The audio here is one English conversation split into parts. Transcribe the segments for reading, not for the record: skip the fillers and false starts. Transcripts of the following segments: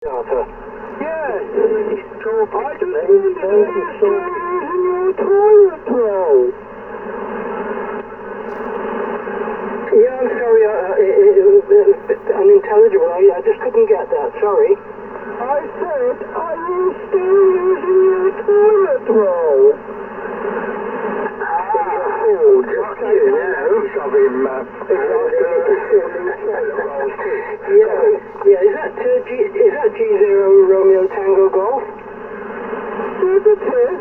Data. Yes. He's talking I to just me. wanted to ask you in your toilet roll. Yeah, I'm sorry. It was a bit unintelligible. I just couldn't get that. Sorry. I said, are you still using your toilet roll? Oh, just you now. Of him, Yeah. Is that G0 Romeo Tango Golf? Yes, it is.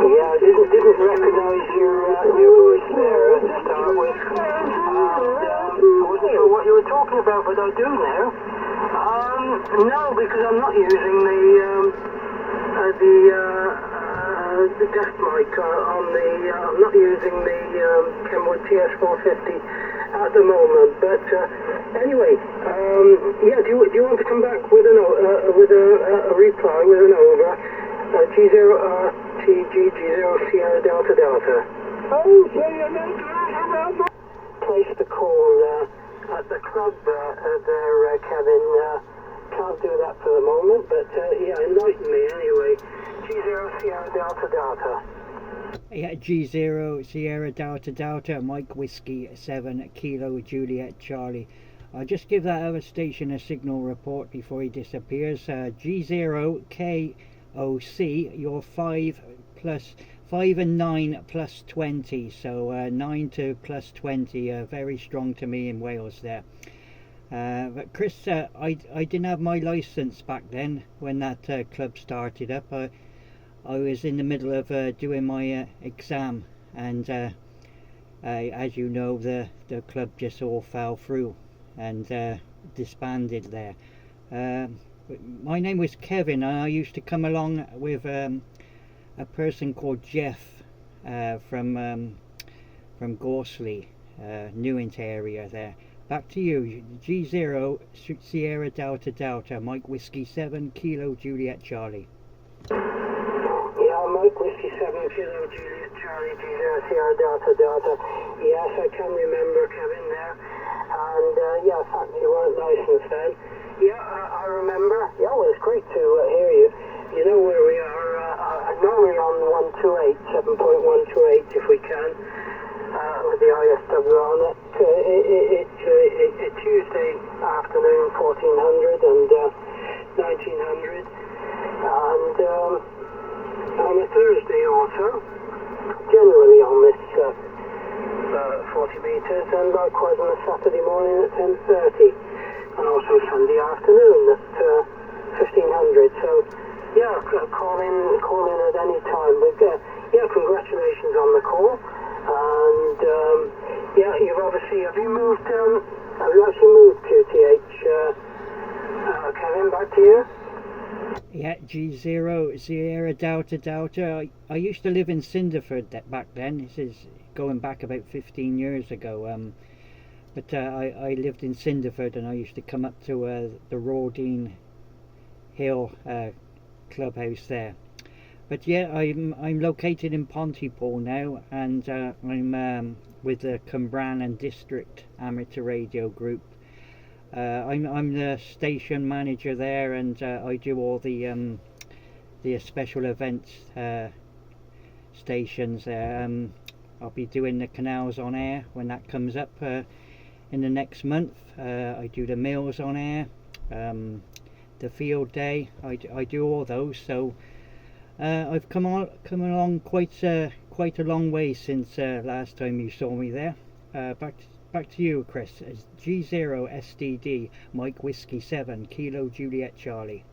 Yeah, I didn't recognise your voice there to start with. And I wasn't sure what you were talking about, but I do now. No, because I'm not using the desk mic on the. I'm not using the Kenwood TS450 at the moment. But anyway, yeah. Do you want to come back with a reply with an over? G0RTG G0 Sierra Delta Delta. Oh, so you're not talking about my... Place the call at the club there, Kevin. Can't do that for the moment, but yeah, enlighten me anyway. G0 Sierra Delta Delta. Yeah, G0 Sierra Delta Delta, Mike Whiskey 7 Kilo Juliet Charlie. I'll just give that other station a signal report before he disappears. G0 KOC, you're 5 and 9 plus 20, so 9 to plus 20, very strong to me in Wales there. But Chris, I didn't have my license back then when that club started up. I was in the middle of doing my exam, and as you know, the club just all fell through and disbanded there. My name was Kevin, and I used to come along with a person called Jeff from Gorsley, Newent area there. Back to you, G0 Sierra Delta Delta, Mike Whiskey 7 Kilo Juliet Charlie. Yeah, Mike Whiskey 7 Kilo Juliet Charlie, G0 Sierra Delta Delta. Yes, I can remember Kevin there. And yeah, in fact, you weren't licensed then. Yeah, I remember. Yeah, well, it's great to hear you. You know where we are. Normally on 128, 7.128 if we can, with the ISW on it. It's Tuesday afternoon, 1400 and 1900. And on a Thursday also, generally on this 40 metres, and likewise on a Saturday morning at 10:30, and also Sunday afternoon at 1500. So yeah, call in at any time. But yeah, congratulations on the call. And yeah, have you actually moved QTH, Kevin, back to you? Yeah, G0 Sierra Delta Delta. I used to live in Cinderford back then. This is going back about 15 years ago. But I lived in Cinderford, and I used to come up to the Rawdene Hill clubhouse there. But yeah, I'm located in Pontypool now, and I'm with the Cwmbran and District Amateur Radio Group. I'm the station manager there, and I do all the special events stations there. I'll be doing the Canals on Air when that comes up in the next month. I do the Mills on Air, the Field Day. I do all those. So I've come along quite a long way since last time you saw me there. Back to you, Chris. It's g0sdd, Mike Whiskey 7 Kilo Juliet Charlie.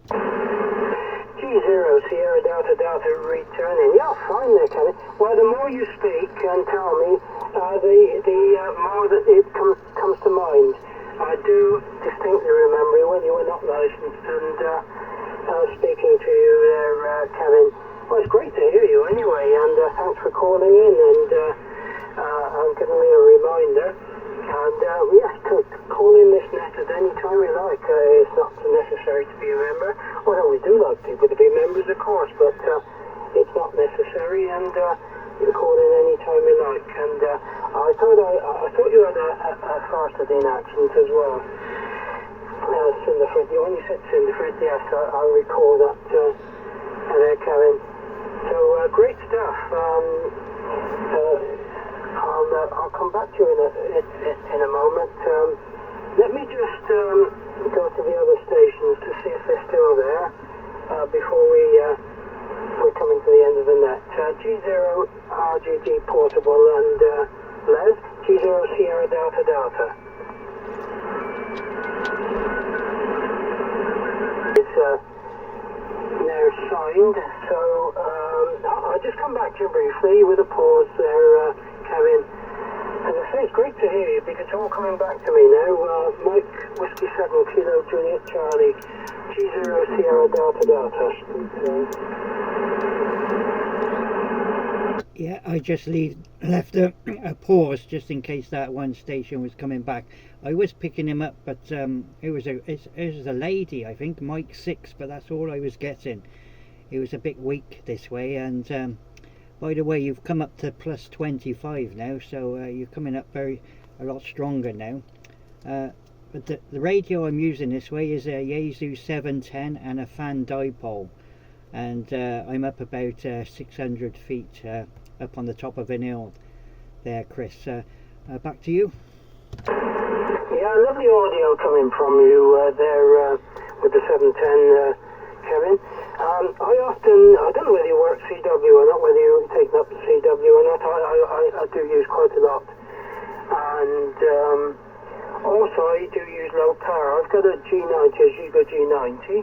G0 Sierra Delta Delta returning. Yeah, fine there, Kevin. Well, the more you speak and tell me, the more that it comes to mind. I do distinctly remember when you were not licensed, and speaking to you there, Kevin. Well, it's great to hear you anyway, and thanks for calling in and giving me a reminder. And yes, call in this net at any time you like. It's not necessary to be a member. Although we do like people to be members, of course, but it's not necessary, and you can call in any time you like. And I thought you had a Farsadine accent as well. Cinderford. You only said Cinderford, yes, I recall that there, Kevin. So great stuff. I'll come back to you in a moment. Let me just go to the other stations to see if they're still there before we're coming to the end of the net. G0RGD Portable and Les, G0 Sierra Delta Delta. It's now signed, so I'll just come back to you briefly with a pause there, Kevin. As I say, it's great to hear you because it's all coming back to me now. Mike Whiskey 7 Kilo Juliet Charlie, G0 Sierra Delta Delta. Yeah, I just left a pause just in case that one station was coming back. I was picking him up, but it was a lady, I think, Mike 6, but that's all I was getting. It was a bit weak this way, and by the way, you've come up to plus 25 now, so you're coming up a lot stronger now. But the radio I'm using this way is a g0sdd and a fan dipole, and I'm up about 600 feet up on the top of an hill there, Chris. Back to you. Yeah, lovely audio coming from you there with the 710, Kevin. I don't know whether you work CW or not, whether you're taking up the CW or not. I do use quite a lot. And also I do use low power. I've got a G90, a Giga G90.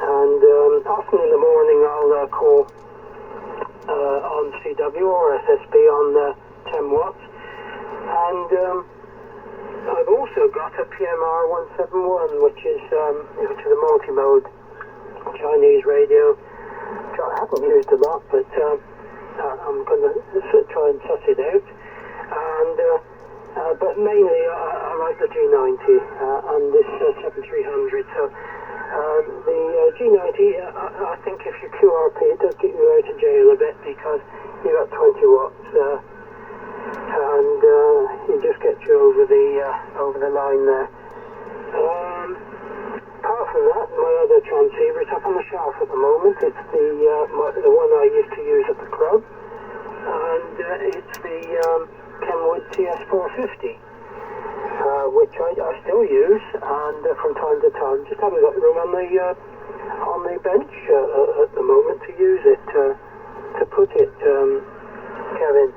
And often in the morning I'll call on CW or SSB on 10 watts. And I've also got a PMR 171, which is a multi-mode Chinese radio, which I haven't used a lot, but I'm going to try and suss it out. And but mainly I like the G90 and this 7300. So the G90, I think if you QRP, it does get you out of jail a bit because you got 20 watts. And it just gets you over the line there. Apart from that, my other transceiver is up on the shelf at the moment. It's the one I used to use at the club, and it's the Kenwood TS450, which I still use, and from time to time, just haven't got room on the bench at the moment to use it to put it, Kevin.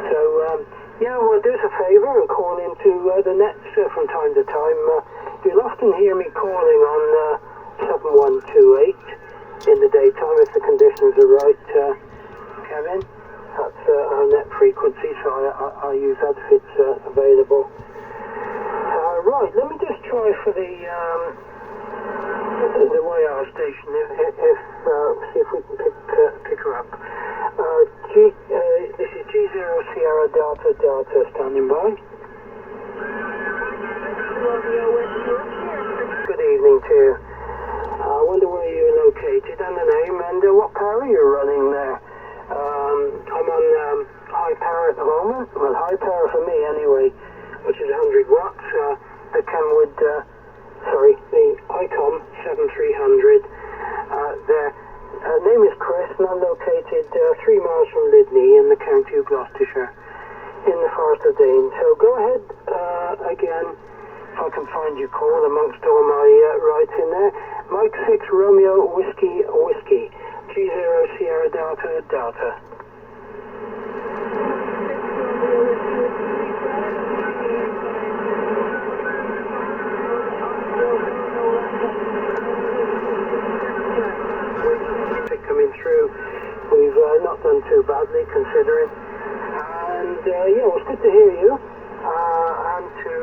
So, well, do us a favour and call into the nets from time to time. You'll often hear me calling on 7128 in the daytime if the conditions are right, Kevin. That's our net frequency, so I use that if it's available. Right, let me just try for the YR station, see if we can pick her up. This is G0 Sierra Delta Delta standing by. Good evening to you. I wonder where you're located and the name and what power you're running there. I'm on high power at the moment. Well, high power for me anyway, which is 100 watts. The Kenwood, the ICOM 7300. There. Name is Chris, and I'm located 3 miles from Lydney in the county of Gloucestershire, in the Forest of Dean. So go ahead again, if I can find you call amongst all my rights in there. Mike 6 Romeo Whiskey Whiskey, G0 Sierra Delta Delta. Coming through, we've not done too badly considering, and it was good to hear you, and to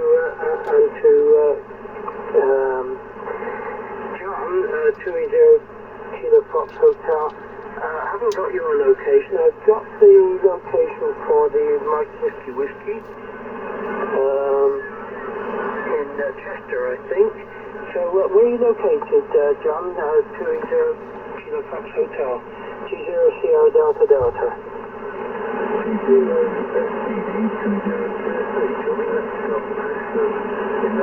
John, 280 Kilo Fox Hotel. I haven't got your location. I've got the location for the Mike Whiskey Whiskey in Chester, I think. So where are you located, John? 280 Kilo Fox Hotel, G0 Sierra Delta Delta. G0sdd 20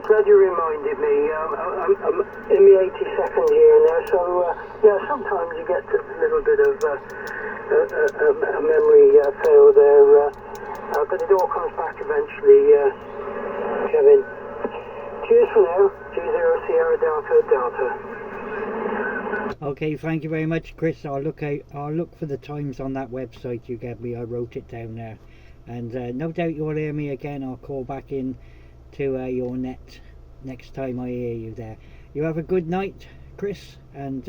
Glad you reminded me. I'm in the 82nd year now, so yeah, sometimes you get a little bit of a memory fail there, but it all comes back eventually, Kevin. Cheers for now. G0 Sierra Delta Delta. Okay, thank you very much, Chris. I'll look for the times on that website you gave me. I wrote it down there, and no doubt you'll hear me again. I'll call back in to your net next time I hear you there. You have a good night, Chris, and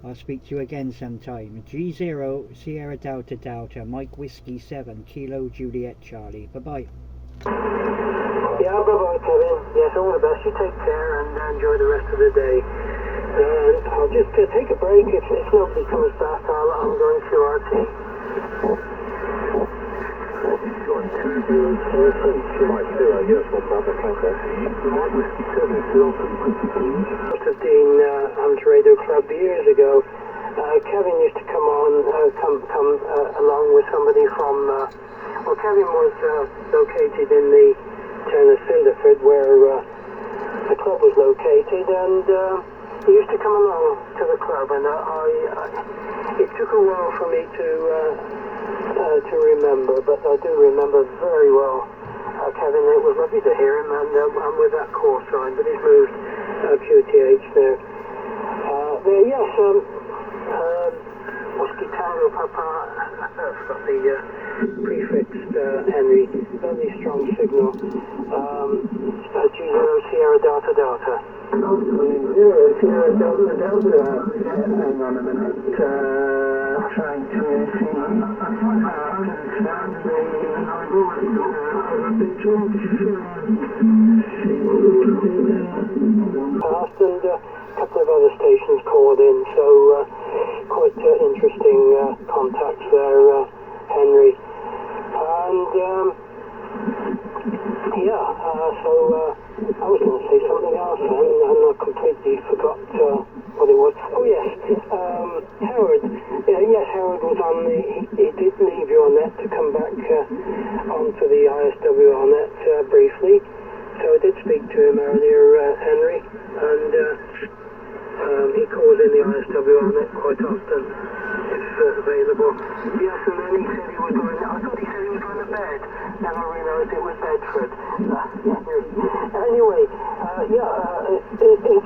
I'll speak to you again sometime. G0 Sierra Delta Delta, Mike Whiskey 7 Kilo Juliet Charlie. Bye bye. Yeah, bye-bye, Kevin. Yes, all the best. You take care and enjoy the rest of the day. And I'll just take a break. If nobody comes back, I'm going to RT. Of Dean Hunter Radio Club years ago, Kevin used to come along with somebody from. Well, Kevin was located in the town of Cinderford, where the club was located, and he used to come along to the club, and it took a while for me to remember, but I do remember very well Kevin. It was lovely to hear him, and I'm with that call sign, but he's moved QTH now. There, yes, Whiskey Tango Papa, that's got the prefixed Henry, very strong signal. G0 Sierra Delta Delta. G0 Sierra Delta Delta. Hang on a minute. Trying to see past, and a couple of other stations called in, so quite interesting contacts there, Henry. And yeah, so I was going to say something else then, and I completely forgot what it was. Oh yes, Howard. Yes, Howard was on the. He did leave your net to come back onto the ISWR net briefly. So I did speak to him earlier, Henry, and he calls in the ISWR net quite often if available. Yes, and then he said he was going. I thought he said he was going to bed. Then I realised it was Bedford. Anyway, is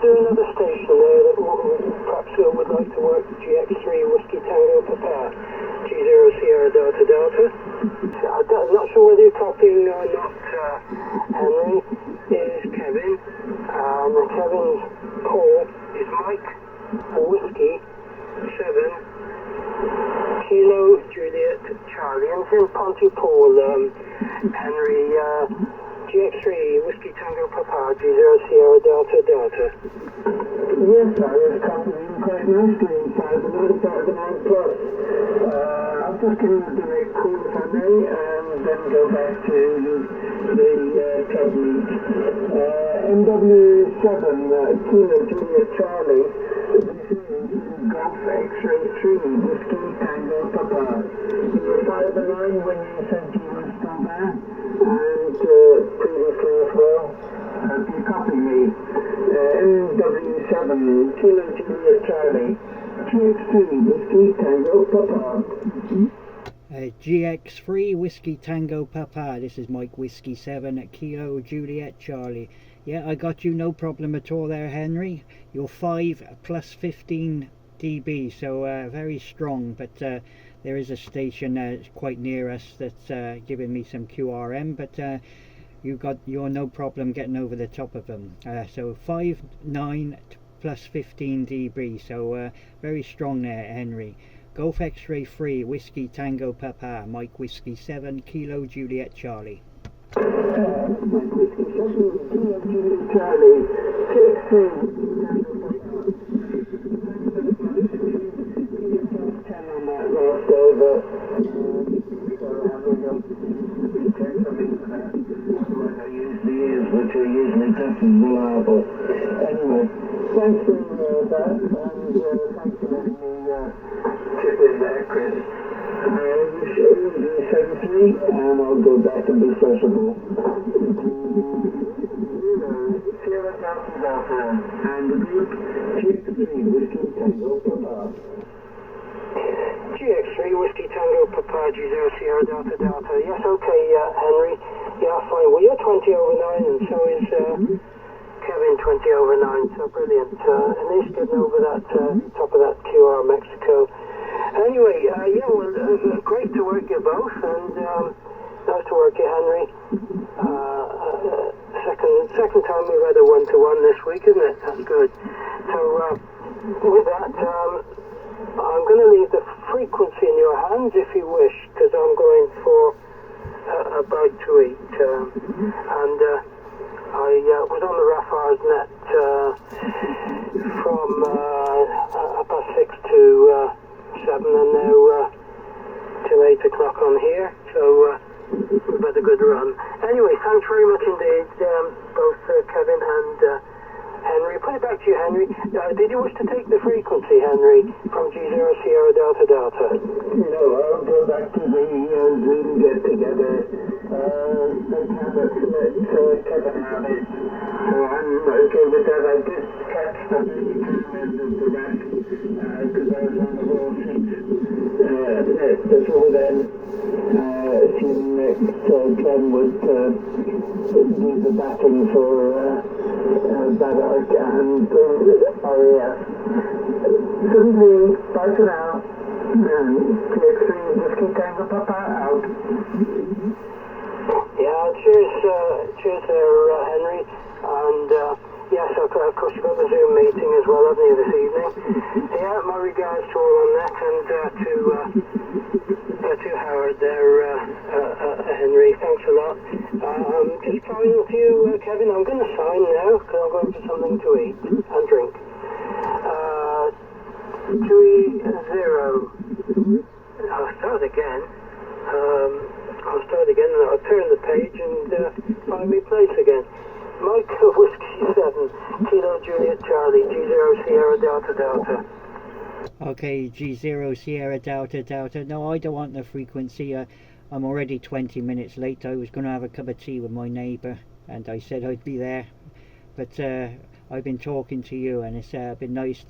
there another station there that perhaps would like to work GX3 Whiskey Tango Papa, G0 Sierra Delta Delta? I'm not sure whether you're copying or not, Henry. Is Kevin, and Kevin's call is Mike Whiskey 7 Kilo Juliet Charlie, and it's in Pontypool, Henry, GX3 Whiskey Tango Papa, G0 Sierra Delta Delta. Yes, I was copying quite nicely inside the middle part of the 9 plus. I'll just give him a direct call if I may, and then go back to the club meet. MW7 Kilo Juliet Charlie. Golf X-ray 3 Whiskey Tango Papa. You were 5 and 9 when you said you were still there, and previously as well. Hope you copy me. MW7 Kilo Juliet Charlie. GX3 Whiskey Tango Papa. GX3 Whiskey Tango Papa. This is Mike Whiskey 7 Kilo Juliet Charlie. Yeah, I got you, no problem at all there, Henry. You're 5 plus 15 dB, so very strong, but there is a station quite near us that's giving me some QRM, but you're no problem getting over the top of them. So 5, 9 plus 15 dB, so very strong there, Henry. Golf X-ray 3 Whiskey Tango Papa, Mike Whiskey 7 Kilo Juliet Charlie. Mike Whiskey 7 Kilo Juliet Charlie. Last over. Which are usually just as reliable. thanks for letting me chip in there, Chris. G73, and I'll go back and be sociable. Sierra Delta Delta, and the group GX3 Whiskey Tango Papa. GX3 Whiskey Tango Papa G0 Sierra Delta Delta. Yes, okay, Henry. Yeah, fine. Well, you're 20 over 9, and so is Kevin 20 over 9, so brilliant. At least getting over that top of that QR Mexico. Anyway, yeah, well, great to work you both, and nice to work you, Henry. Second time we've had a one-to-one this week, isn't it? That's good. So, with that, I'm going to leave the frequency in your hands if you wish, because I'm going for a bite to eat. And I was on the Rafar's net from 6:30 to 7, and now till 8 o'clock on here. So we've had a good run. Anyway, thanks very much indeed, both Kevin and Henry. Put it back to you, Henry. Did you wish to take the frequency, Henry, from G0 Sierra Delta Delta? No, I'll go back to the Zoom get together. Let's have it. Let Kevin have it. So I'm okay with that. I did catch the comments of the rest because I was on the wrong sheet. Before then, assuming that Ken would do the batting for Badart and RAF. Bye for now. And GX3 Whiskey Tango Papa out. Yeah, cheers there, Henry. And yes, of course you've got the Zoom meeting as well, haven't you, this evening? Yeah, my regards to all on that, and to Howard there, Henry. Thanks a lot. Just carrying with you, Kevin. I'm going to sign now because I'm going for something to eat and drink. 3-0. I'll start again. And I'll turn the page and find me place again. Mike Whiskey 7, Kilo Juliet Charlie, G0 Sierra Delta Delta. Okay, G0 Sierra Delta Delta. No, I don't want the frequency. I'm already 20 minutes late. I was going to have a cup of tea with my neighbour, and I said I'd be there. But I've been talking to you, and it's been nice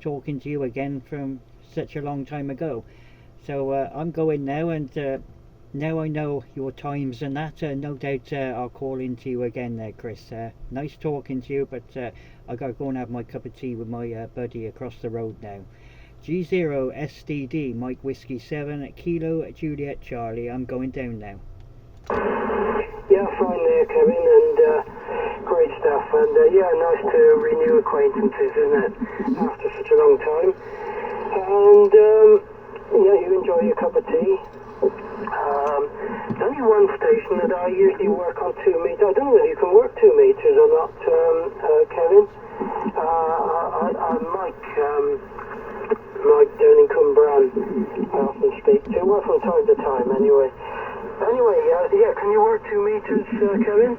talking to you again from such a long time ago. So I'm going now, and now I know your times and that. No doubt I'll call into you again there, Chris. Nice talking to you, but I got to go and have my cup of tea with my buddy across the road now. G0sdd Mike Whiskey 7 Kilo Juliet Charlie. I'm going down now. Yeah, fine there, Kevin, and great stuff. And yeah, nice to renew acquaintances, isn't it? After such a long time. And yeah, you enjoy your cup of tea. There's only one station that I usually work on 2 meters. I don't know whether you can work 2 meters or not, Kevin. Mike down in Cumbrae, I often speak to, well, from time to time anyway. Yeah, can you work 2 meters, Kevin?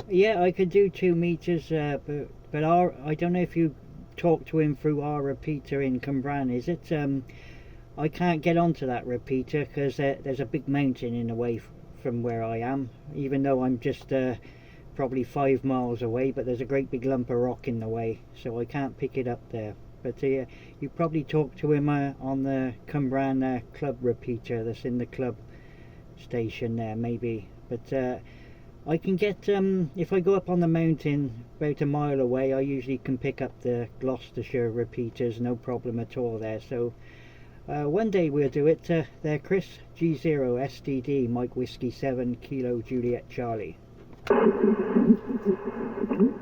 Yeah, I could do 2 meters, but I don't know if you talk to him through our repeater in Cumbrae, is it? I can't get onto that repeater because there's a big mountain in the way from where I am, even though I'm just probably 5 miles away, but there's a great big lump of rock in the way, so I can't pick it up there. But you probably talk to him on the Cumbrae club repeater that's in the club station there, maybe. But I can get, if I go up on the mountain about a mile away, I usually can pick up the Gloucestershire repeaters, no problem at all there. So one day we'll do it there, Chris. G0sdd Mike Whiskey 7 Kilo Juliet Charlie.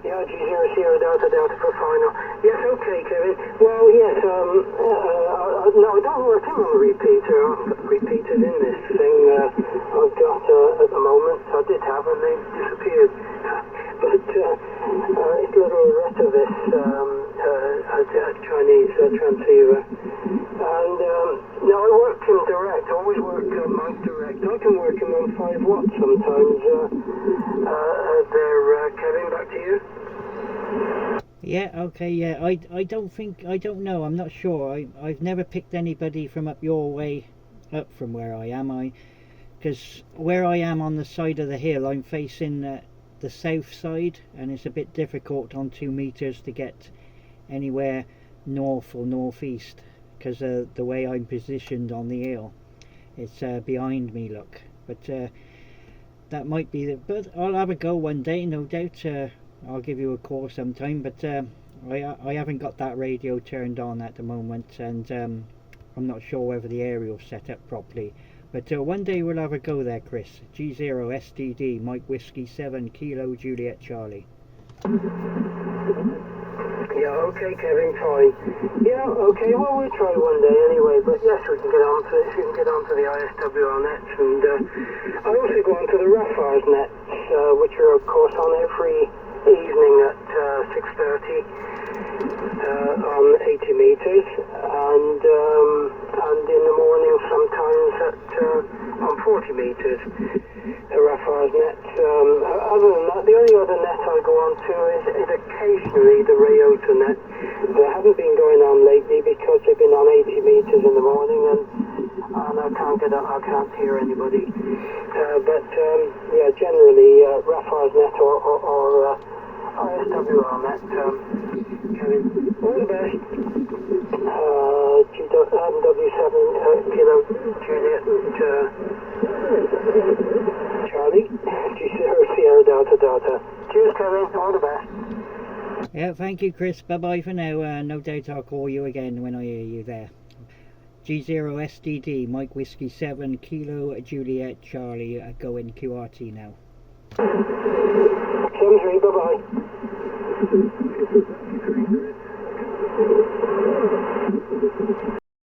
Yeah, G0 Sierra Delta Delta for final. Yes, okay, Kevin. Well, yes, no, I don't work him on the repeater. I've got the repeaters in this thing I've got at the moment. I did have, and they disappeared. But it's a little Retovis Chinese transceiver. And no, I work him direct. I always work Mike direct. I can work him on 5 watts sometimes. There, Kevin, back to you. Yeah, okay, yeah. I don't know. I'm not sure. I've never picked anybody from up your way up from where I am. Because where I am on the side of the hill, I'm facing the south side, and it's a bit difficult on 2 meters to get anywhere north or northeast because the way I'm positioned on the hill. It's behind me, look. But that might be the. But I'll have a go one day, no doubt. I'll give you a call sometime. But I haven't got that radio turned on at the moment, and I'm not sure whether the aerial's set up properly. But one day we'll have a go there, Chris. G0sdd, Mike Whiskey 7 Kilo Juliet Charlie. Yeah, okay, Kevin, fine. Yeah, okay, well, we'll try one day anyway, but yes, we can get on to this, we can get on to the ISWR nets, and I also go on to the Raffars nets, which are, of course, on every evening at 6:30 on 80 meters, and in the morning sometimes at on 40 meters. The Raffars net. Other than that, the only other net I go on to is occasionally the Rayota net. They haven't been going on lately because they've been on 80 meters in the morning, and I can't hear anybody. But yeah, generally Raffars net or ISWR net. Kevin, all the best. W7 Kilo Juliet Charlie, G0 Sierra Delta Delta. Cheers, Kevin. All the best. Yeah, thank you, Chris. Bye bye for now. No doubt I'll call you again when I hear you there. G0sdd, Mike Whiskey 7 Kilo Juliet Charlie, going QRT now. 7-3, bye bye.